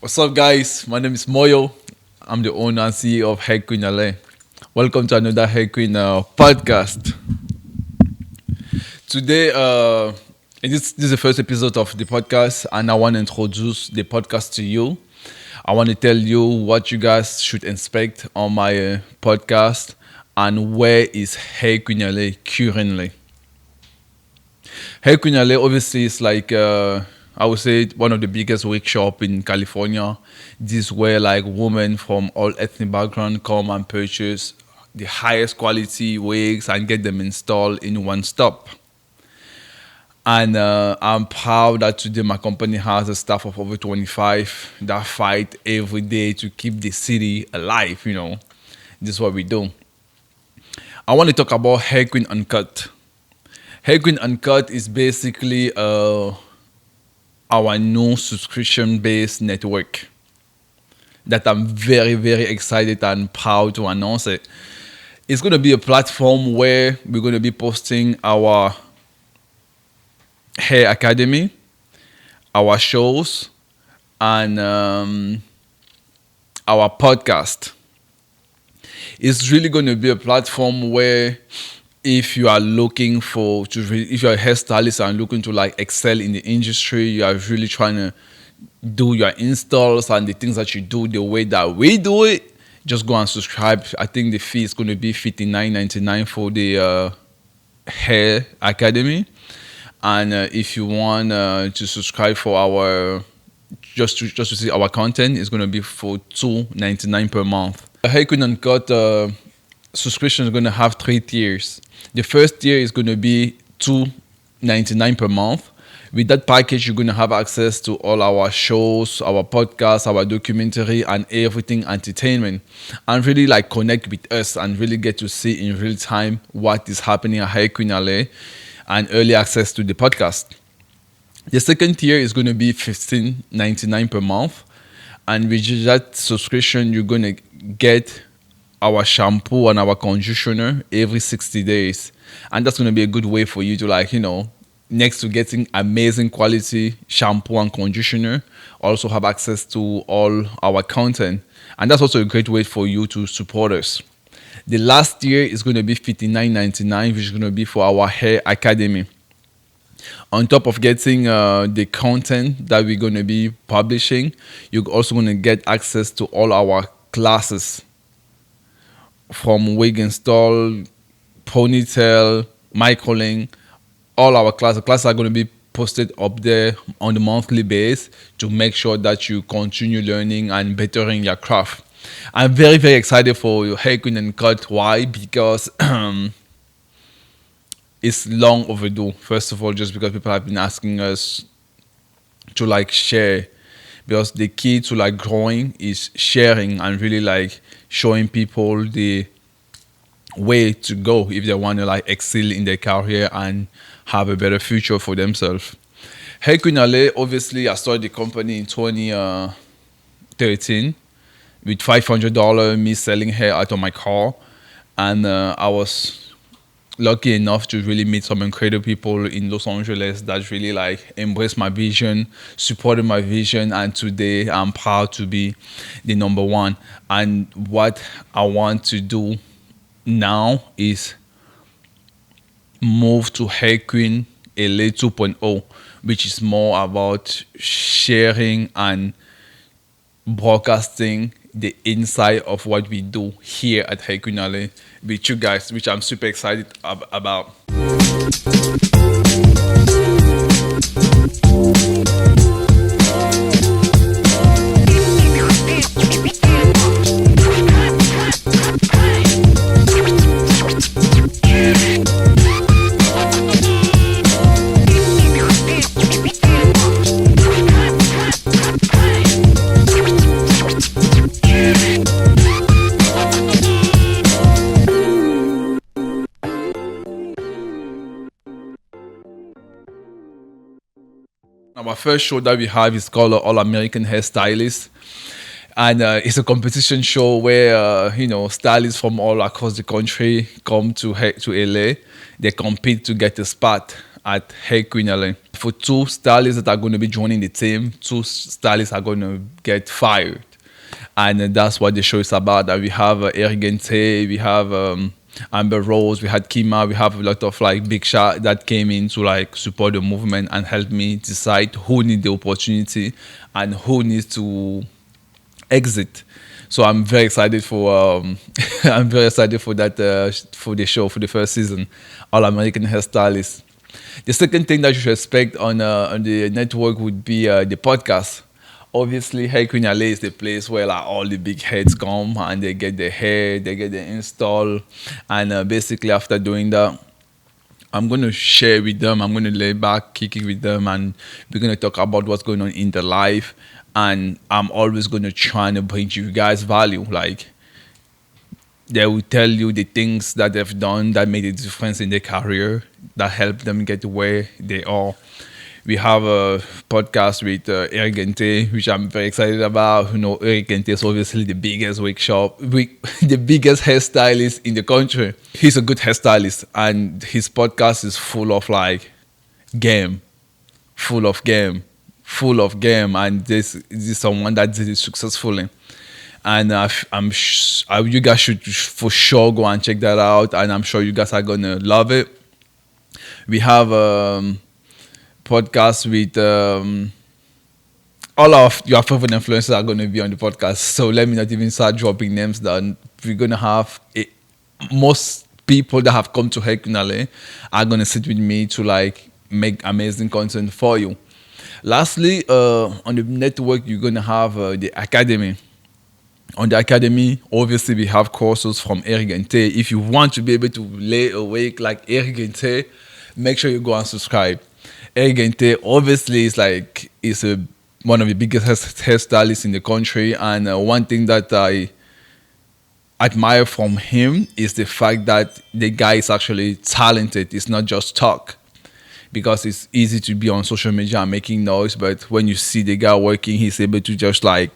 What's up, guys? My name is Moyo. I'm the owner and CEO of HAIRQUEEN LA. Welcome to another HAIRQUEEN podcast. Today, this is the first episode of the podcast, and I want to introduce the podcast to you. I want to tell you what you guys should expect on my podcast and where is HAIRQUEEN LA currently. HAIRQUEEN LA obviously is like I would say one of the biggest workshop in California. This is where like women from all ethnic background come and purchase the highest quality wigs and get them installed in one stop. And I'm proud that today my company has a staff of over 25 that fight every day to keep the city alive. This is what we do. I want to talk about HAIRQUEEN Uncut. HAIRQUEEN Uncut is basically our new subscription-based network that I'm very, very excited and proud to announce it. It's going to be a platform where we're going to be posting our hair academy, our shows, and our podcast. It's really going to be a platform where if you are looking if you're a hairstylist and looking to like excel in the industry, you are really trying to do your installs and the things that you do the way that we do it, just go and subscribe. I think the fee is going to be $59.99 for the hair academy. And if you want to subscribe for our just to see our content, it's going to be for $2.99 per month. The HAIRQUEEN Uncut subscription is going to have 3 tiers. The first tier is going to be $2.99 per month. With that package, you're going to have access to all our shows, our podcasts, our documentary, and everything entertainment, and really like connect with us and really get to see in real time what is happening at HAIRQUEEN LA and early access to the podcast. The second tier is going to be $15.99 per month, and with that subscription, you're going to get our shampoo and our conditioner every 60 days. And that's going to be a good way for you to next to getting amazing quality shampoo and conditioner, also have access to all our content. And that's also a great way for you to support us. The last tier is going to be $59.99, which is going to be for our hair academy. On top of getting the content that we're going to be publishing, you're also going to get access to all our classes, from wig install, ponytail, microling, all our classes are going to be posted up there on the monthly basis to make sure that you continue learning and bettering your craft. I'm very, very excited for HAIRQUEEN Uncut. Why? Because it's long overdue. First of all, just because people have been asking us to share. Because the key to growing is sharing and really showing people the way to go if they want to excel in their career and have a better future for themselves. HAIRQUEEN LA, obviously, I started the company in 2013 with $500 me selling hair out of my car, and I was lucky enough to really meet some incredible people in Los Angeles that really embraced my vision, supported my vision, and today I'm proud to be the number one. And what I want to do now is move to HAIRQUEEN LA 2.0, which is more about sharing and broadcasting the inside of what we do here at HAIRQUEEN LA with you guys, which I'm super excited about. Our first show that we have is called All American Hairstylist. And it's a competition show where, stylists from all across the country come to LA. They compete to get a spot. at HAIRQUEEN LA. For two stylists that are going to be joining the team, two stylists are going to get fired. And that's what the show is about. That we have Ergente, we have Amber Rose, we had Kima, we have a lot of like big shot that came in to like support the movement and help me decide who needs the opportunity and who needs to exit. So I'm very excited for I'm very excited for that for the show for the first season, All American Hairstylist. The second thing that you should expect on the network would be the podcast. Obviously, HAIRQUEEN LA is the place where like all the big heads come and they get their hair, they get their install, and basically after doing that, I'm going to share with them. I'm going to lay back, kick it with them, and we're going to talk about what's going on in their life. And I'm always going to try to bring you guys value. Like, they will tell you the things that they've done that made a difference in their career, that helped them get to where they are. We have a podcast with Ergente, which I'm very excited about. You know, Ergente is obviously the biggest the biggest hairstylist in the country. He's a good hairstylist, and his podcast is full of like game, full of game, full of game. And this is someone that did it successfully. And you guys should for sure go and check that out. And I'm sure you guys are gonna love it. We have podcast with all of your favorite influencers are going to be on the podcast. So let me not even start dropping names down. We're going to have most people that have come to HAIRQUEEN LA are going to sit with me to like make amazing content for you. Lastly, on the network, you're going to have the academy. On the academy, obviously, we have courses from Ergente. If you want to be able to lay awake like Ergente, make sure you go and subscribe. Ergente obviously is one of the biggest hairstylists in the country, and one thing that I admire from him is the fact that the guy is actually talented. It's not just talk, because it's easy to be on social media and making noise, but when you see the guy working, he's able to just like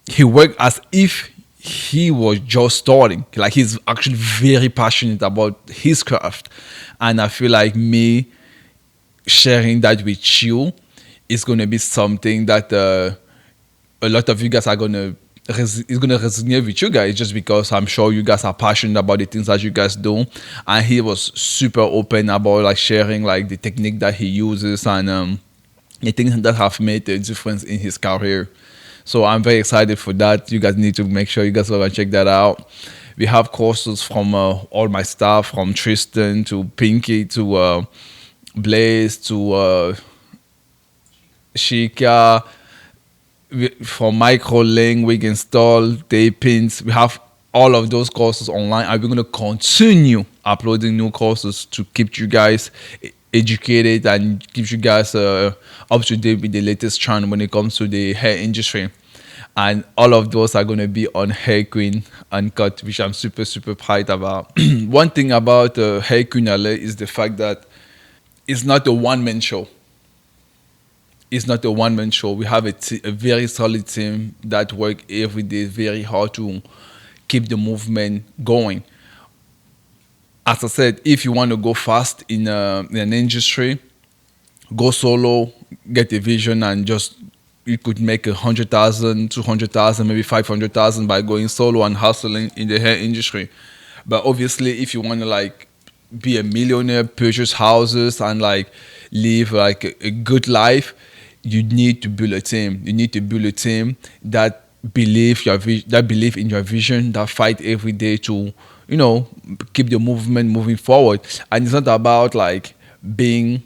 he worked as if he was just starting. Like, he's actually very passionate about his craft. And I feel like me sharing that with you is going to be something that a lot of you guys are going to is going to resonate with you guys, just because I'm sure you guys are passionate about the things that you guys do. And he was super open about like sharing like the technique that he uses and the things that have made a difference in his career. So I'm very excited for that. You guys need to make sure you guys go and check that out. We have courses from all my staff, from Tristan to Pinky to Blaze to Shika, from micro-link, wig install, tapings. We have all of those courses online, and we're going to continue uploading new courses to keep you guys educated and keep you guys up to date with the latest trend when it comes to the hair industry. And all of those are going to be on HAIRQUEEN Uncut, which I'm super, super proud about. One thing about HAIRQUEEN LA is the fact that it's not a one-man show. It's not a one-man show. We have a very solid team that work every day very hard to keep the movement going. As I said, if you want to go fast in an industry, go solo, get a vision, and just you could make 100,000, 200,000, maybe 500,000 by going solo and hustling in the hair industry. But obviously, if you want to like be a millionaire, purchase houses, and like live like a good life, you need to build a team. You need to build a team that believe in your vision, that fight every day to, you know, keep the movement moving forward. And it's not about like being.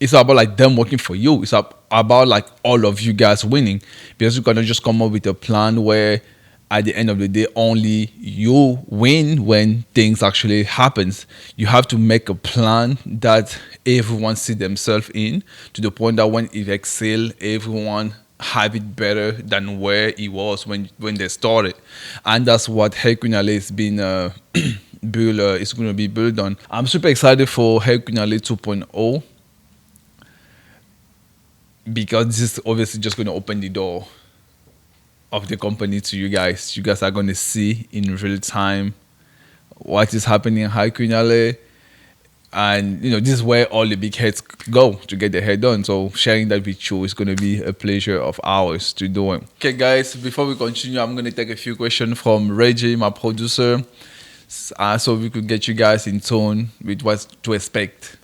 It's about like them working for you. It's about like all of you guys winning, because you cannot just come up with a plan where at the end of the day only you win when things actually happens. You have to make a plan that everyone see themselves in, to the point that when it excel, everyone have it better than where it was when they started. And that's what HAIRQUEEN LA has been built. It's going to be built on. I'm super excited for HAIRQUEEN LA 2.0, because this is obviously just going to open the door of the company to you guys. You guys are going to see in real time what is happening in HAIRQUEEN LA. And this is where all the big heads go to get their hair done. So sharing that with you is going to be a pleasure of ours to do it. Okay, guys, before we continue, I'm going to take a few questions from Reggie, my producer, so we could get you guys in tune with what to expect.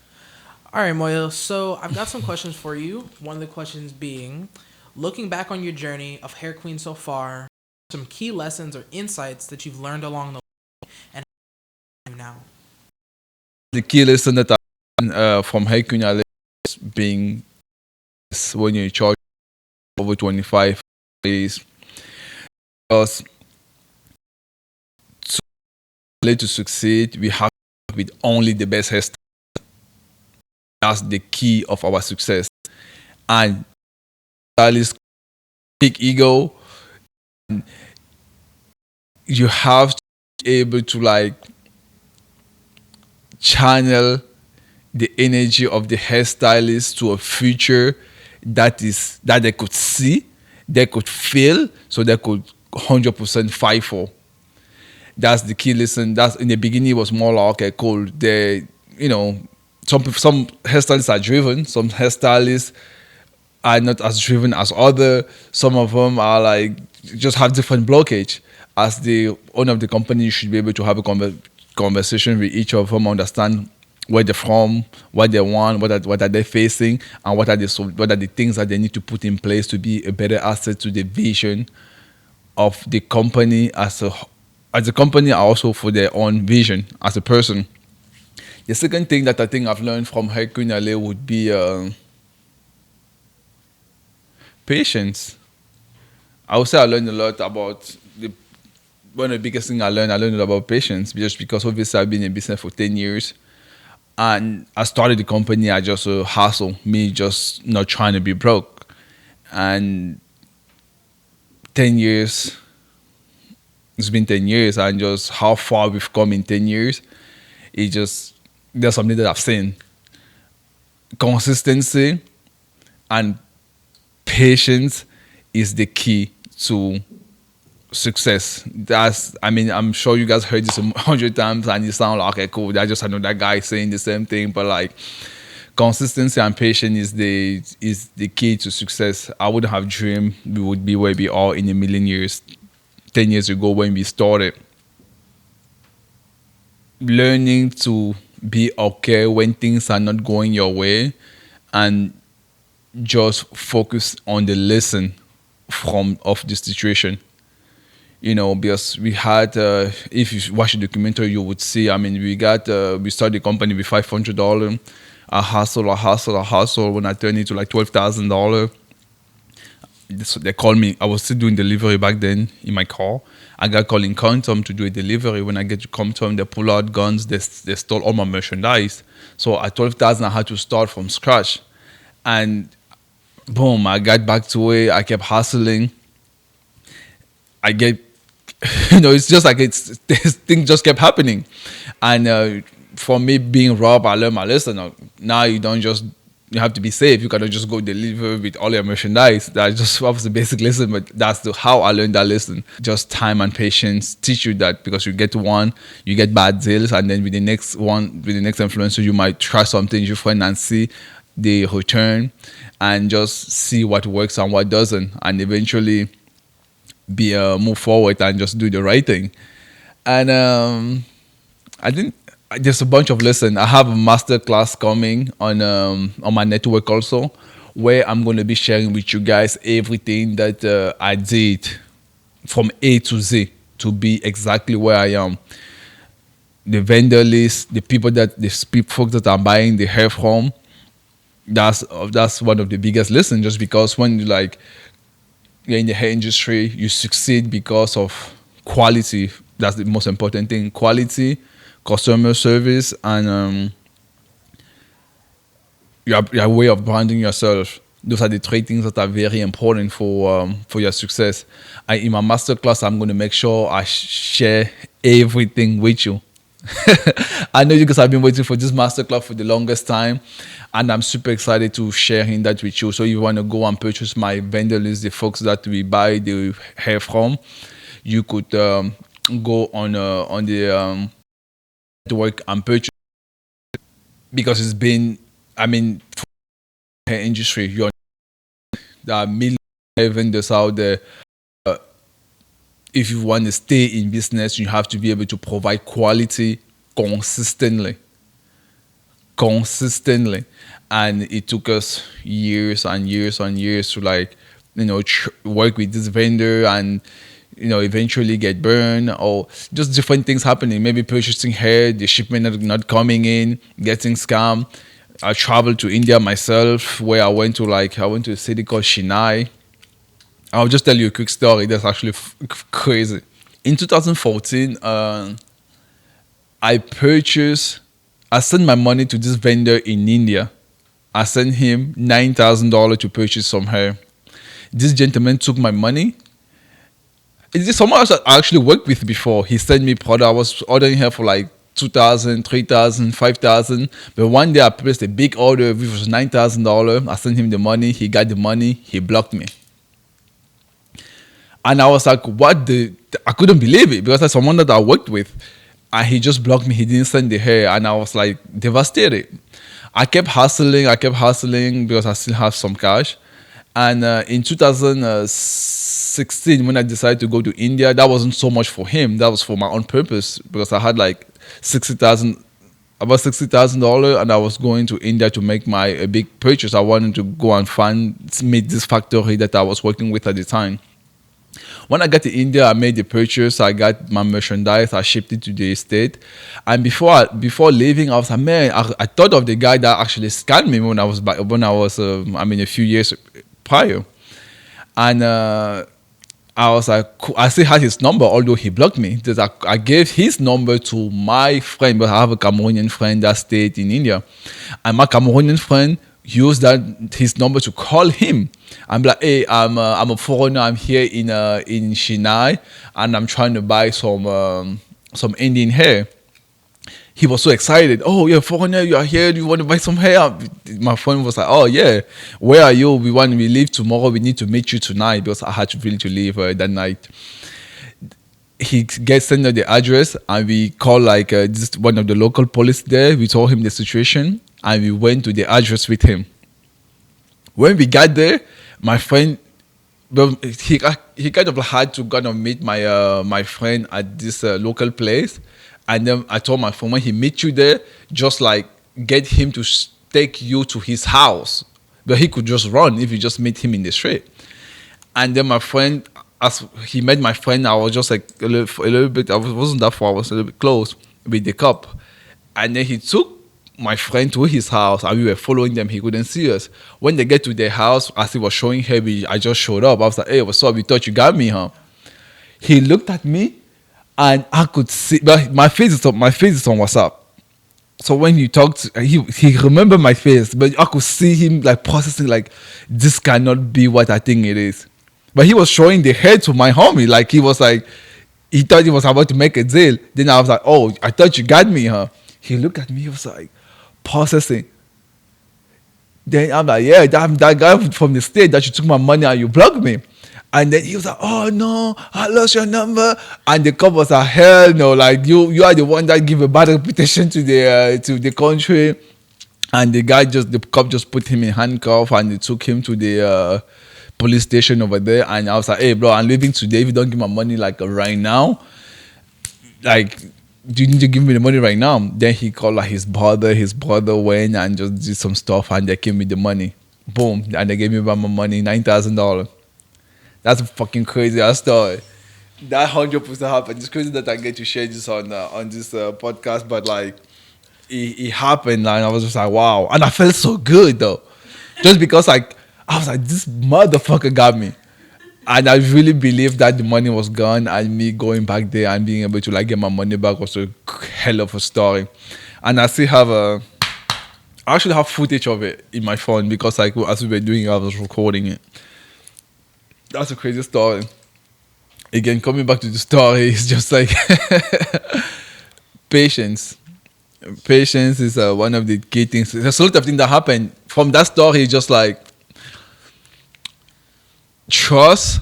All right, Moyo. So I've got some questions for you. One of the questions being, looking back on your journey of Hair Queen so far, some key lessons or insights that you've learned along the way, and how you now. The key lesson that I learned from HAIRQUEEN is being when you're in charge over 25 is because to succeed, we have to work with only the best hairstylists. That's the key of our success. And stylists, big ego, you have to be able to like channel the energy of the hairstylist to a future that they could see, they could feel, so they could 100% fight for. That's the key lesson. That's in the beginning it was more like, okay, cool. Some hairstylists are driven, some hairstylists are not as driven as other. Some of them are like just have different blockage. As the owner of the company, you should be able to have a conversation with each of them, understand where they're from, what they want, what are they facing, and what are the things that they need to put in place to be a better asset to the vision of the company as a company, and also for their own vision as a person. The second thing that I think I've learned from HAIRQUEEN LA would be patience. I would say I learned a lot about one of the biggest things I learned about patience, just because obviously I've been in business for 10 years. And I started the company, I just hustle, me just not trying to be broke. And 10 years, it's been 10 years, and just how far we've come in 10 years, there's something that I've seen. Consistency and patience is the key to success. I'm sure you guys heard this 100 times and you sound like, okay, cool, I just another guy saying the same thing, but like consistency and patience is the key to success. I wouldn't have dreamed we would be where we are in a million years 10 years ago when we started. Learning to be okay when things are not going your way and just focus on the lesson of the situation. Because we had, if you watch the documentary, you would see, we started the company with $500. I hustle. When I turned it to like $12,000, so they called me. I was still doing delivery back then in my car. I got called in Quantum to do a delivery. When I get to Quantum, they pull out guns. They stole all my merchandise. So at 12,000, I had to start from scratch. And boom, I got back to it. I kept hustling. I get, it's just like this thing just kept happening. And for me being robbed, I learned my lesson. Now you have to be safe. You cannot just go deliver with all your merchandise. That just was the basic lesson, but that's how I learned that lesson. Just time and patience teach you that, because you get one, you get bad deals, and then with the next influencer, you might try something different and see the return and just see what works and what doesn't, and eventually move forward and just do the right thing. And I think there's a bunch of lessons. I have a master class coming on my network also, where I'm going to be sharing with you guys everything that I did from A to Z to be exactly where I am. The vendor list, the folks that I'm buying the hair from. That's one of the biggest lessons, just because when you're in the hair industry, you succeed because of quality. That's the most important thing. Quality, customer service, and your way of branding yourself. Those are the three things that are very important for your success. In my masterclass, I'm going to make sure I share everything with you. I know you guys have been waiting for this masterclass for the longest time, and I'm super excited to sharing that with you. So if you want to go and purchase my vendor list, the folks that we buy the hair from, you could go on the to work and purchase because it's been, I mean, for the industry, there are millions of vendors out there. If you want to stay in business, you have to be able to provide quality consistently. And it took us years and years and years to work with this vendor and eventually get burned or just different things happening. Maybe purchasing hair, the shipment not coming in, getting scammed. I traveled to India myself, where I went to a city called Chennai. I'll just tell you a quick story that's actually crazy. In 2014, I sent my money to this vendor in India. I sent him $9,000 to purchase some hair. This gentleman took my money. It's someone else I actually worked with before. He sent me product. I was ordering hair for like 2,000, 3,000, 5,000. But one day I placed a big order, which was $9,000. I sent him the money. He got the money. He blocked me. And I was like, I couldn't believe it because that's someone that I worked with. And he just blocked me. He didn't send the hair. And I was like devastated. I kept hustling because I still have some cash. And in 2016, when I decided to go to India, that wasn't so much for him. That was for my own purpose because I had like about $60,000, and I was going to India to make a big purchase. I wanted to go and meet this factory that I was working with at the time. When I got to India, I made the purchase. I got my merchandise. I shipped it to the state. And before leaving, I was like, man, I thought of the guy that actually scammed me when I was a few years prior. And I was like, I still had his number, although he blocked me. I gave his number to my friend, but I have a Cameroonian friend that stayed in India. And my Cameroonian friend used his number to call him. I'm like, hey, I'm a foreigner. I'm here in Chennai, and I'm trying to buy some Indian hair. He was so excited. Oh, you're a foreigner. You are here. Do you want to buy some hair? My friend was like, oh yeah. Where are you? We leave tomorrow. We need to meet you tonight because I had to leave that night. He sent us the address, and we called one of the local police there. We told him the situation, and we went to the address with him. When we got there, my friend, he kind of had to kind of meet my friend at this local place, and then I told my friend, when he meets you there, just like get him to take you to his house, but he could just run if you just meet him in the street. And then my friend, as he met my friend, I was just like a little bit. I wasn't that far. I was a little bit close with the cop, and then he took my friend to his house, and we were following them. He couldn't see us. When they get to their house, as he was showing her, I just showed up. I was like, hey, what's up? You thought you got me, huh? He looked at me, and I could see, but my face is on WhatsApp. So when you talked, he remembered my face, but I could see him like processing, like, this cannot be what I think it is. But he was showing the head to my homie, like he thought he was about to make a deal. Then I was like, oh, I thought you got me, huh? He looked at me, he was like, processing. Then I'm like, yeah, that guy from the state that you took my money and you blocked me. And then he was like, oh no, I lost your number. And the cop was like, hell no, like you are the one that give a bad reputation to the country. And the cop just put him in handcuff, and they took him to the police station over there. And I was like, hey bro, I'm leaving today. If you don't give my money like right now, like, do you need to give me the money right now? Then he called like his brother. His brother went and just did some stuff, and they gave me the money. Boom. And they gave me back my money, $9,000. That's a fucking crazy ass story. That 100% happened. It's crazy that I get to share this on this podcast, but like it happened, and I was just like, wow. And I felt so good though, just because like I was like, this motherfucker got me. And I really believe that the money was gone, and me going back there and being able to like get my money back was a hell of a story. And I actually have footage of it in my phone because like as we were doing it, I was recording it. That's a crazy story. Again, coming back to the story, it's just like patience. Patience is one of the key things. There's a lot of things that happen from that story. Just like trust,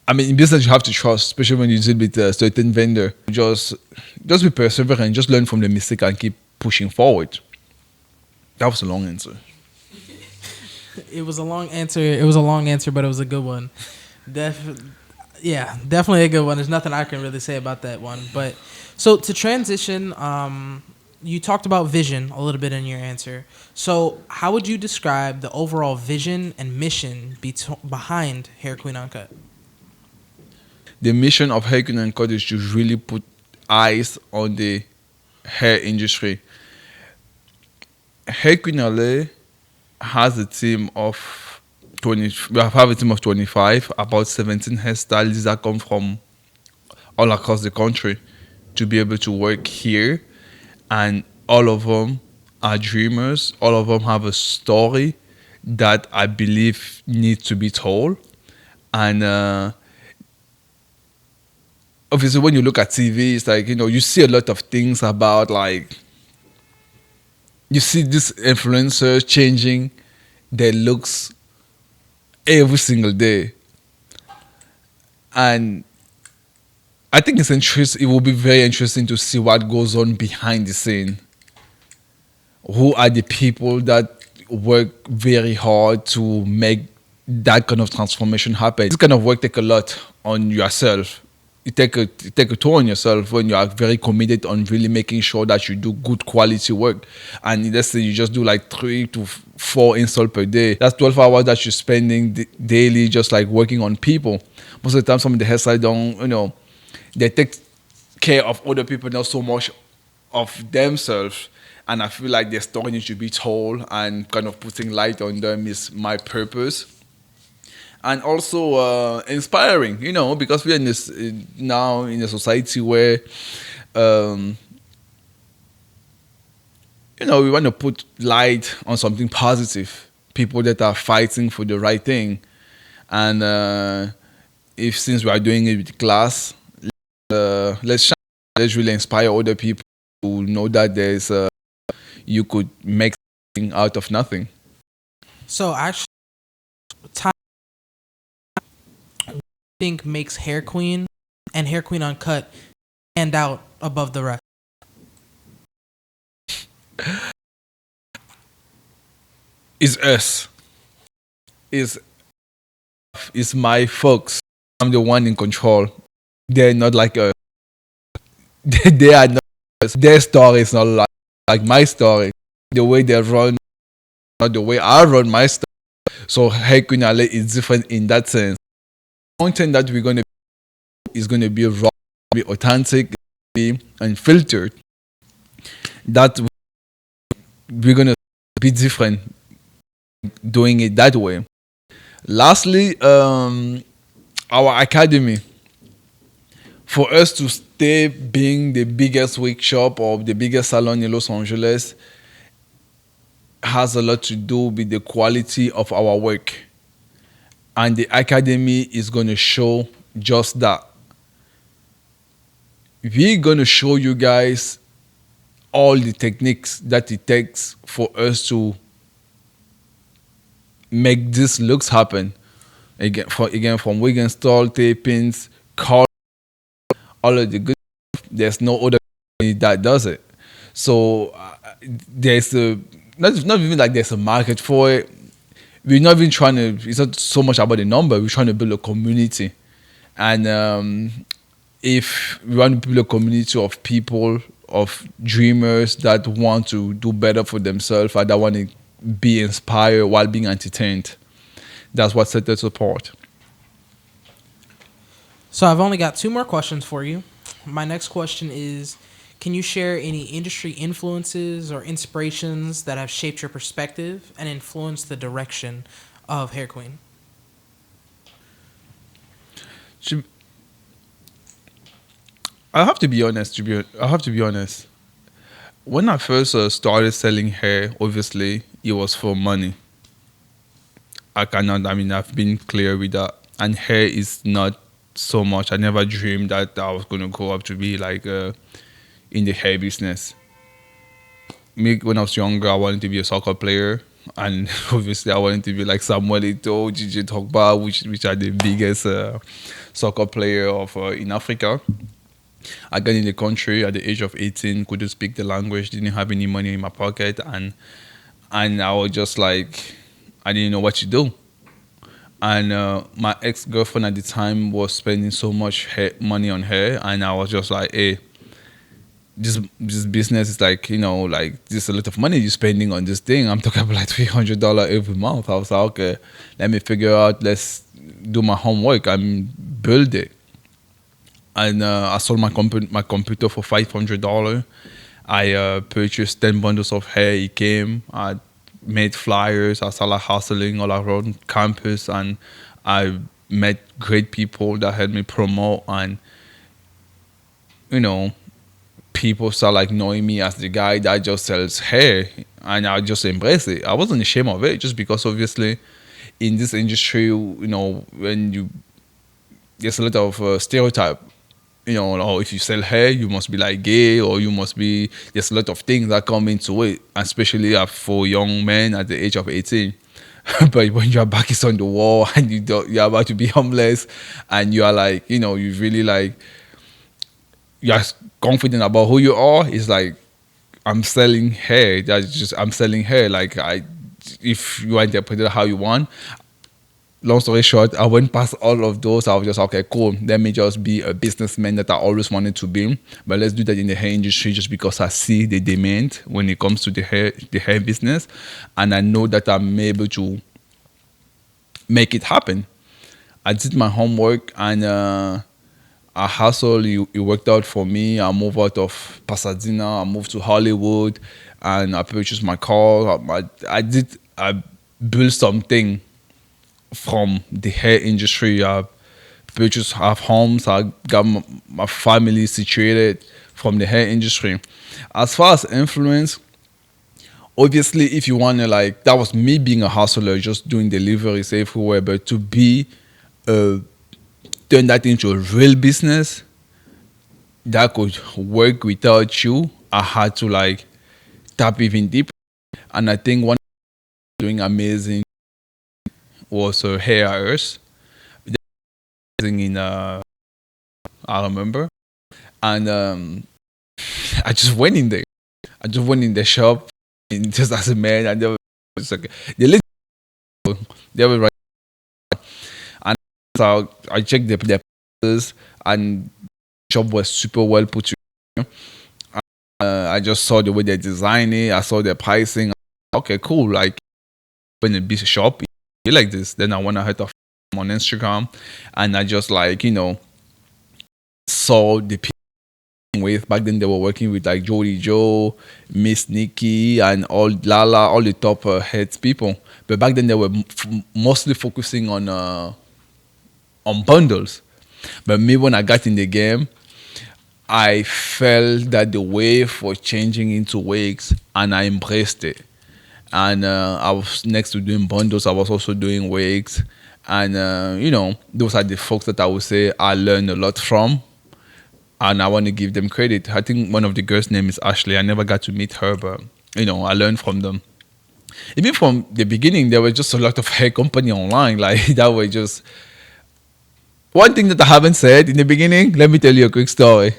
I mean, in business, you have to trust, especially when you deal with a certain vendor. Just be perseverant, just learn from the mistake and keep pushing forward. That was a long answer. It was a long answer. It was a long answer, but it was a good one. Yeah, definitely a good one. There's nothing I can really say about that one. But so to transition, you talked about vision a little bit in your answer. So how would you describe the overall vision and mission behind Hair Queen Uncut? The mission of HAIRQUEEN and Code is to really put eyes on the hair industry. HAIRQUEEN LA has a team of 20. We have a team of 25, about 17 hairstylists that come from all across the country to be able to work here, and all of them are dreamers. All of them have a story that I believe needs to be told, and obviously when you look at TV, it's like, you see a lot of things about, like, you see these influencers changing their looks every single day. And I think it will be very interesting to see what goes on behind the scene. Who are the people that work very hard to make that kind of transformation happen? This kind of work take a lot on yourself. You take a toll on yourself when you are very committed on really making sure that you do good quality work. And let's say you just do like 3 to 4 installs per day. That's 12 hours that you're spending daily just like working on people. Most of the time, some of the hairstylists don't, they take care of other people, not so much of themselves. And I feel like their story needs to be told, and kind of putting light on them is my purpose. And also inspiring, because we're now in a society where, we want to put light on something positive. People that are fighting for the right thing, and if since we are doing it with class, let's shine, let's really inspire other people to know that you could make something out of nothing. So actually, time think makes Hair Queen and Hair Queen Uncut stand out above the rest? It's us. It's my folks. I'm the one in control. They're not like us. They are not us. Their story is not like my story. The way they run, not the way I run my story. So HAIRQUEEN LA is different in that sense. Content that we're gonna is gonna be raw, be authentic, be unfiltered. That we're gonna be different doing it that way. Lastly, our academy. For us to stay being the biggest workshop or the biggest salon in Los Angeles has a lot to do with the quality of our work. And the academy is going to show just that. We're going to show you guys all the techniques that it takes for us to make these looks happen. Again, from wig install, tapings, color, all of the good stuff. There's no other company that does it. So there's not even like there's a market for it. We're not even trying to, it's not so much about the number, we're trying to build a community. And if we want to build a community of people, of dreamers that want to do better for themselves and that want to be inspired while being entertained, that's what sets us apart. So I've only got 2 more questions for you. My next question is, can you share any industry influences or inspirations that have shaped your perspective and influenced the direction of Hair Queen? I have to be honest. When I first started selling hair, obviously it was for money. I've been clear with that. And hair is not so much. I never dreamed that I was going to grow up to be like in the hair business. Me, when I was younger, I wanted to be a soccer player. And obviously, I wanted to be like Samuel Eto'o, Gigi Drogba, which are the biggest soccer player of in Africa. I got in the country at the age of 18, couldn't speak the language, didn't have any money in my pocket, and I was just like, I didn't know what to do. And my ex girlfriend at the time was spending so much money on her, and I was just like, hey, this business is like, like there's a lot of money you're spending on this thing. I'm talking about like $300 every month. I was like, okay, let me figure out. Let's do my homework and build it. And I sold my computer for $500. I purchased 10 bundles of hair. It came. I made flyers. I started hustling all around campus, and I met great people that helped me promote. And you know, people start like knowing me as the guy that just sells hair, and I just embrace it. I wasn't ashamed of it, just because obviously in this industry, when you there's a lot of stereotype. Or if you sell hair, you must be like gay, or you must be. There's a lot of things that come into it, especially for young men at the age of 18. But when your back is on the wall and you're about to be homeless, and you are like, you really like, you're confident about who you are, it's like, I'm selling hair. I'm selling hair. Like, if you interpret it how you want. Long story short, I went past all of those. I was just, okay, cool. Let me just be a businessman that I always wanted to be. But let's do that in the hair industry, just because I see the demand when it comes to the hair business, and I know that I'm able to make it happen. I did my homework, and I hustled. It worked out for me. I moved out of Pasadena. I moved to Hollywood, and I purchased my car. I built something from the hair industry. I purchased half homes. I got my family situated from the hair industry. As far as influence, obviously, if you want to, like, that was me being a hustler, just doing deliveries everywhere. But to turn that into a real business that could work without you, I had to like tap even deeper. And I think one doing amazing was Hair in I remember, and I just went in there. I just went in the shop, and just as a man, and they were just like, they were right, and so I checked the prices, and the shop was super well put together. I just saw the way they design it. I saw the pricing. Okay, cool. Like, when a big shop be like this, then I went ahead of on Instagram, and I just like, saw the people with. Back then they were working with like Jody Joe, Miss Nikki, and all Lala, all the top heads people. But back then they were mostly focusing on bundles. But me, when I got in the game, I felt that the wave was changing into wigs, and I embraced it. And I was, next to doing bundles, I was also doing wigs. And those are the folks that I would say I learned a lot from, and I want to give them credit. I think one of the girls' name is Ashley. I never got to meet her, but I learned from them. Even from the beginning, there was just a lot of hair company online, like that were just. One thing that I haven't said in the beginning, let me tell you a quick story.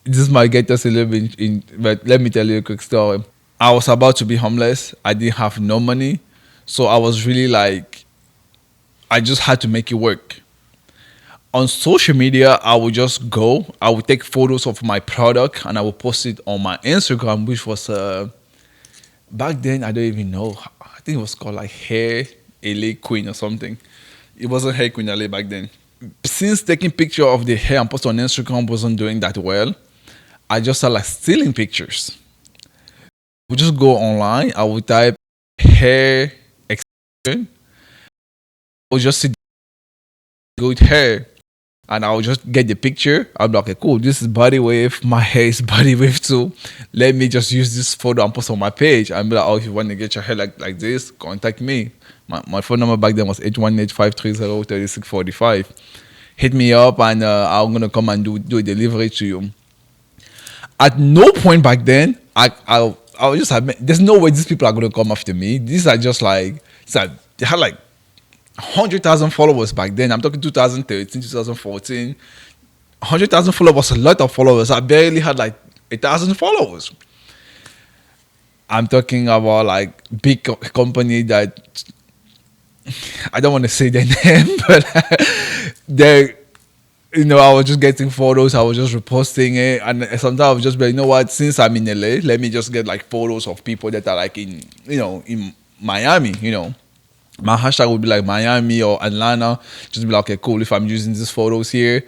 This might get us a little bit but let me tell you a quick story. I was about to be homeless. I didn't have no money. So I was really like, I just had to make it work. On social media, I would just go, I would take photos of my product, and I would post it on my Instagram, which was, back then, I don't even know. I think it was called like Hair LA Queen or something. It wasn't Hair Queen LA back then. Since taking picture of the hair and post on Instagram wasn't doing that well, I just started like stealing pictures. We just go online. I would type hair extension. I would just see good hair, and I would just get the picture. I'll be like, okay, cool. This is body wave. My hair is body wave too. Let me just use this photo and post on my page. And be like, oh, if you want to get your hair like this, contact me. My phone number back then was 818-530-3645. Hit me up, and I'm gonna come and do a delivery to you. At no point back then, I I was just like, there's no way these people are gonna come after me. These are just like, they had like 100,000 followers back then. I'm talking 2013, 2014. 100,000 followers was a lot of followers. I barely had like 1,000 followers. I'm talking about like big company that I don't want to say their name, but they, I was just getting photos. I was just reposting it, and sometimes I was just be like, you know what? Since I'm in LA, let me just get like photos of people that are like in Miami. My hashtag would be like Miami or Atlanta. Just be like, okay, cool. If I'm using these photos here,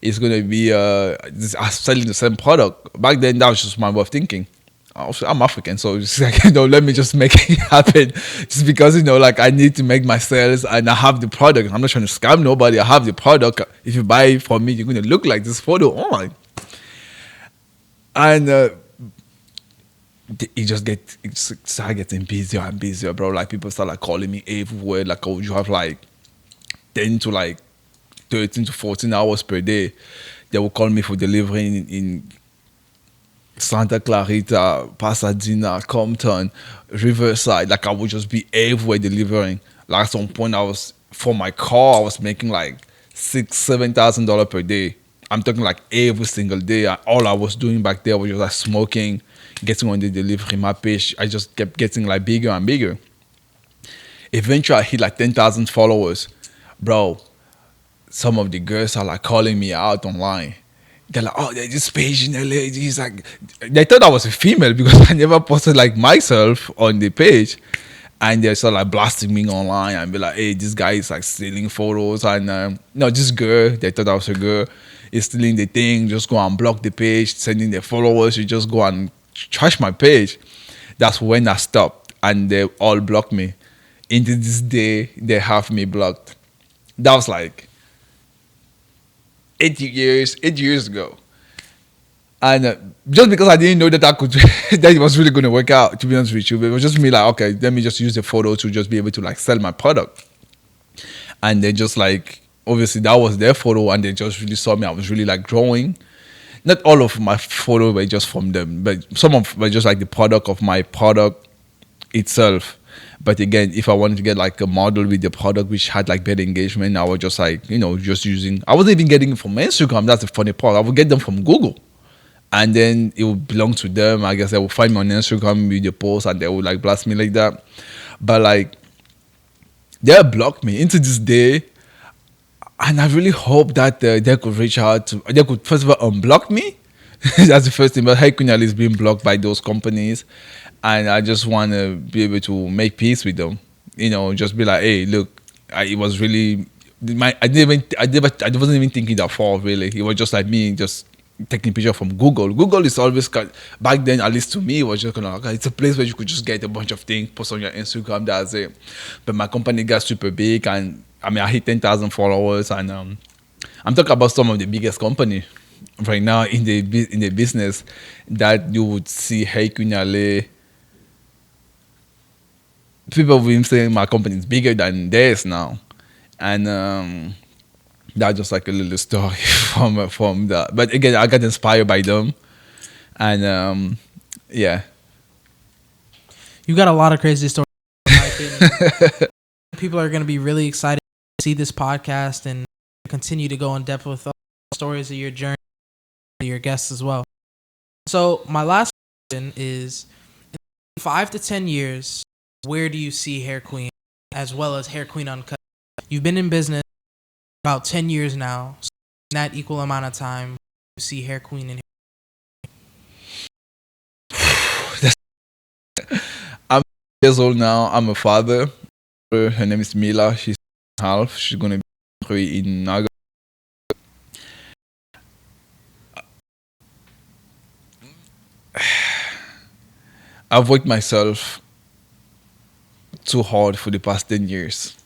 it's gonna be I'm selling the same product. Back then, that was just my way of thinking. Also, I'm African, so it's like, let me just make it happen. Just because like I need to make my sales and I have the product. I'm not trying to scam nobody. I have the product. If you buy it from me, you're gonna look like this photo. Oh my! And it started getting busier and busier, bro. Like people start like calling me everywhere. Like, oh, you have like 10 to like 13 to 14 hours per day. They will call me for delivery in Santa Clarita, Pasadena, Compton, Riverside. Like I would just be everywhere delivering. Like at some point, for my car, I was making like $6,000-7,000 per day. I'm talking like every single day. All I was doing back there was just like smoking, getting on the delivery. My page, I just kept getting like bigger and bigger. Eventually, I hit like 10,000 followers, bro. Some of the girls are like calling me out online. They're like, oh, there's this page in LA. He's like, they thought I was a female because I never posted like myself on the page. And they start like blasting me online and be like, hey, this guy is like stealing photos. And no, this girl, they thought I was a girl, is stealing the thing. Just go and block the page, sending their followers. You just go and trash my page. That's when I stopped and they all blocked me. Into this day, they have me blocked. That was like 8 years ago. And just because I didn't know that that it was really going to work out, to be honest with you, but it was just me like, okay, let me just use the photo to just be able to like sell my product. And they just like, obviously that was their photo and they just really saw me. I was really like growing. Not all of my photos were just from them, but some of were just like the product of my product itself. But again, if I wanted to get like a model with the product which had like better engagement, I was just like, just using, I wasn't even getting it from Instagram. That's the funny part. I would get them from Google. And then it would belong to them. I guess they will find me on Instagram with the post and they would like blast me like that. But like, they blocked me into this day. And I really hope that they could reach out they could first of all unblock me. That's the first thing. But HAIRQUEEN is being blocked by those companies. And I just want to be able to make peace with them. Just be like, hey, look, it was really, I wasn't even thinking that far, really. It was just like me just taking picture from Google. Google is always, back then, at least to me, it was just kind of like, it's a place where you could just get a bunch of things, post on your Instagram, that's it. But my company got super big and I hit 10,000 followers and I'm talking about some of the biggest companies right now in the business that you would see HAIRQUEEN LA. People have been saying my company is bigger than theirs now. And that's just like a little story from that. But again, I got inspired by them. And yeah. You got a lot of crazy stories, in my opinion. People are going to be really excited to see this podcast and continue to go in depth with stories of your journey, your guests as well. So my last question is, in 5 to 10 years, where do you see HAIRQUEEN as well as HAIRQUEEN Uncut? You've been in business about 10 years now. So in that equal amount of time, you see HAIRQUEEN in I'm years old now. I'm a father. Her name is Mila. She's half. She's going to be 3 in August. I've worked myself too hard for the past 10 years.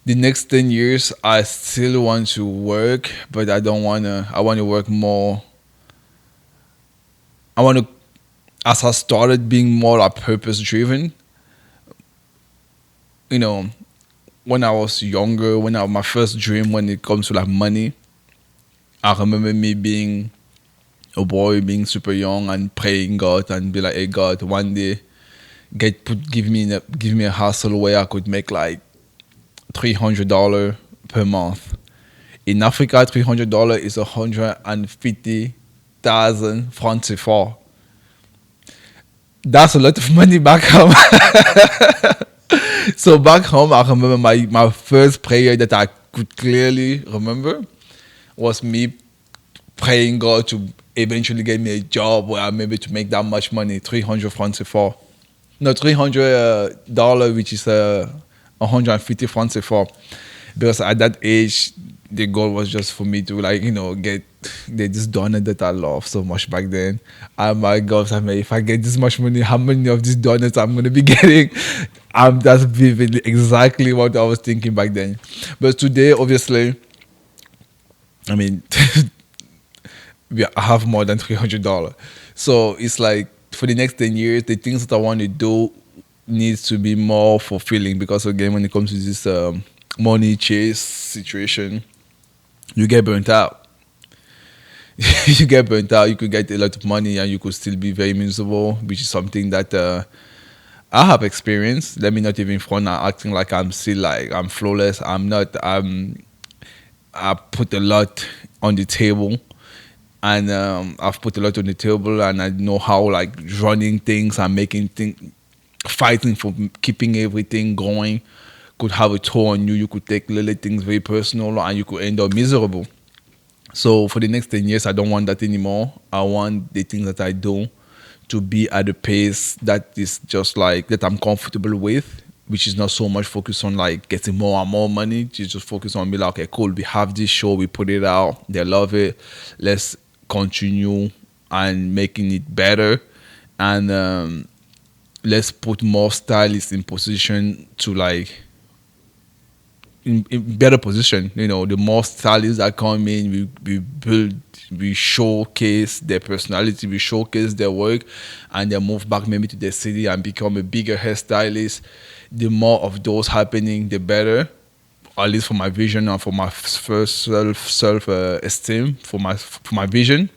The next 10 years, I still want to work, but I don't want to. I want to work more. I want to, as I started being more like purpose driven, when I was younger, my first dream when it comes to like money, I remember me being a boy being super young and praying God and be like, hey God, one day give me a hustle where I could make like $300 per month. In Africa, $300 is 150,000 francs CFA. That's a lot of money back home. So back home, I remember my first prayer that I could clearly remember was me praying God to eventually get me a job where I'm able to make that much money, 300 francs CFA. No, $300, which is 150 francs CFA. Because at that age, the goal was just for me to get this donut that I love so much back then. And my God, I mean, if I get this much money, how many of these donuts I'm gonna be getting? That's vividly exactly what I was thinking back then. But today, obviously, I mean, I have more than $300. So it's like for the next 10 years, the things that I want to do needs to be more fulfilling because again, when it comes to this money chase situation, you get burnt out. You get burnt out. You could get a lot of money and you could still be very miserable, which is something that I have experienced. Let me not even front out acting like I'm still like I'm flawless. I'm not. I put a lot on the table, and I've put a lot on the table, and I know how like running things and making things, fighting for keeping everything going could have a toll on you. You could take little things very personal, and you could end up miserable. So for the next 10 years, I don't want that anymore. I want the things that I do to be at a pace that is just like that I'm comfortable with, which is not so much focused on like getting more and more money. It's just focused on be like, okay, cool, we have this show, we put it out, they love it. Let's continue and making it better. And let's put more stylists in position to like in better position. The more stylists that come in, we build, we showcase their personality, we showcase their work, and they move back maybe to their city and become a bigger hairstylist. The more of those happening, the better. At least for my vision and for my first self esteem, for my vision.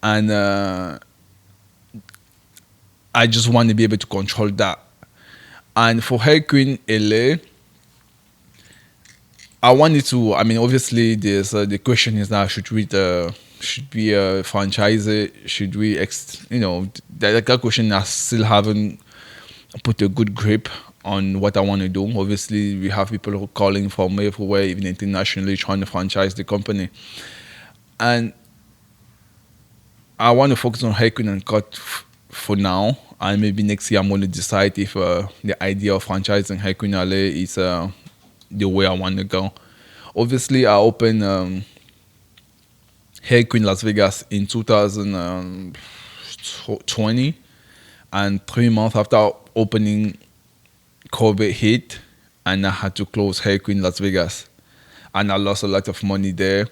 And I just want to be able to control that. And for HAIRQUEEN LA, I wanted to. I mean, obviously, there's the question is now: should we franchise it? Should we? That question I still haven't put a good grip on what I want to do. Obviously, we have people who are calling from everywhere, even internationally, trying to franchise the company, and I want to focus on HAIRQUEEN and Cut for now. And maybe next year I'm going to decide if the idea of franchising HAIRQUEEN LA is the way I want to go. Obviously, I opened HAIRQUEEN Las Vegas in 2020, and 3 months after opening, COVID hit, and I had to close HAIRQUEEN Las Vegas, and I lost a lot of money there.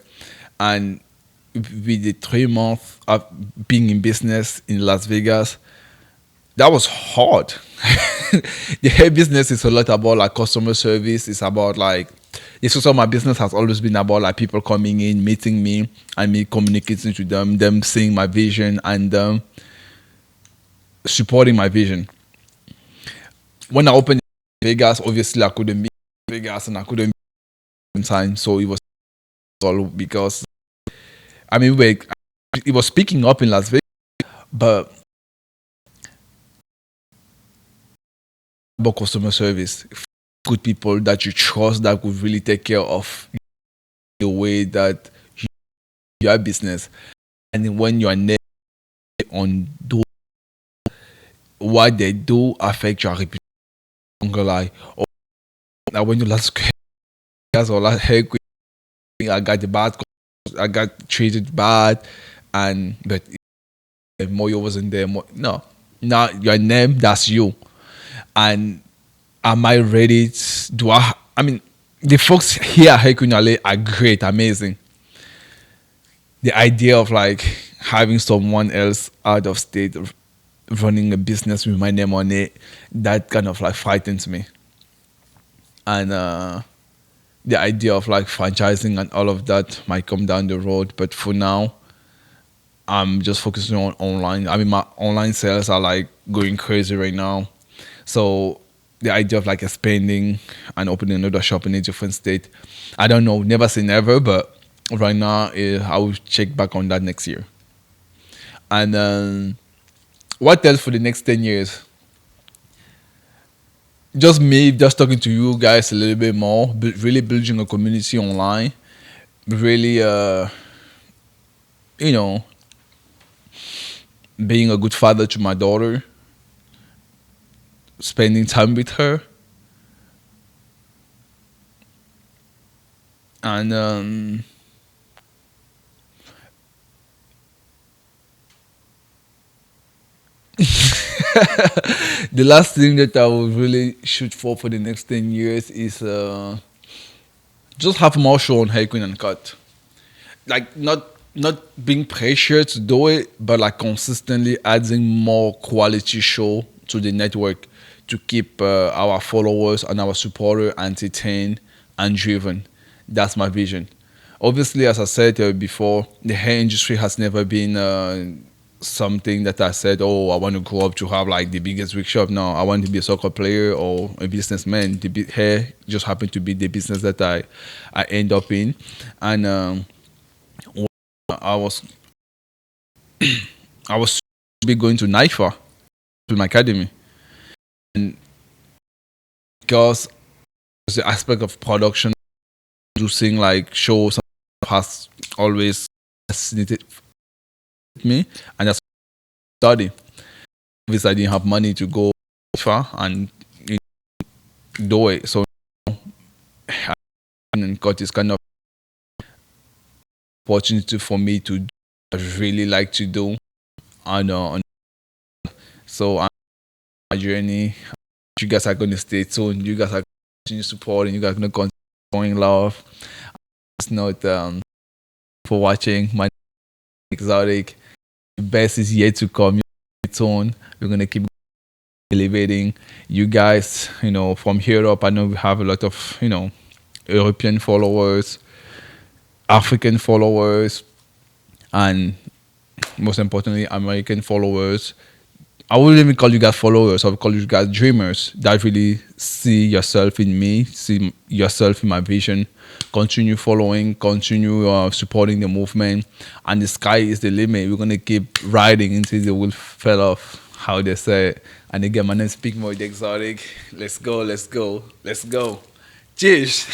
And with the 3 months of being in business in Las Vegas, that was hard. The hair business is a lot about like customer service. It's about like, it's also my business has always been about like people coming in, meeting me, and me communicating to them seeing my vision, and supporting my vision. When I opened in Vegas, obviously I couldn't be in Vegas and I couldn't be in time, so it was all because it was picking up in Las Vegas, but about customer service, good people that you trust that could really take care of the way that your business, and when you are on do what they do affect your reputation. Like, now when you last guys or last hair, I got the bad, I got treated bad, but Moyo wasn't there. No, your name, that's you. And am I ready? I mean, the folks here at HAIRQUEEN LA are great, amazing. The idea of like having someone else out of state running a business with my name on it, that kind of like frightens me. And the idea of like franchising and all of that might come down the road, but for now, I'm just focusing on online. I mean, my online sales are like going crazy right now. So the idea of like expanding and opening another shop in a different state, I don't know. Never say never, but right now I will check back on that next year. And what else for the next 10 years? Just me, just talking to you guys a little bit more, really building a community online, really, you know, being a good father to my daughter, spending time with her, and the last thing that I would really shoot for the next 10 years is just have more show on HAIRQUEEN and Cut. Like not being pressured to do it, but like consistently adding more quality show to the network to keep our followers and our supporters entertained and driven. That's my vision. Obviously, as I said before, the hair industry has never been something that I said, oh, I want to grow up to have like the biggest wig shop. No, I want to be a soccer player or a businessman. The hair just happened to be the business that I end up in, and I was I was be going to NIFA to my academy, and because the aspect of production, producing like shows has always fascinated me, and that's study. Obviously, I didn't have money to go far and do it, so and got this kind of opportunity for me to do what I really like to do, and so I'm on my journey. You guys are going to stay tuned. You guys are continue supporting. You guys are going to continue showing love. It's not for watching. My exotic. The best is yet to come. It's on. We're going to keep elevating you guys. From Europe, I know we have a lot of European followers, African followers, and most importantly, American followers. I wouldn't even call you guys followers. I would call you guys dreamers that really see yourself in me, see yourself in my vision. Continue following, continue supporting the movement, and the sky is the limit. We're gonna keep riding until the wheel fell off. How they say it. And again, my name is Speak More the Exotic. Let's go, let's go, let's go. Cheers.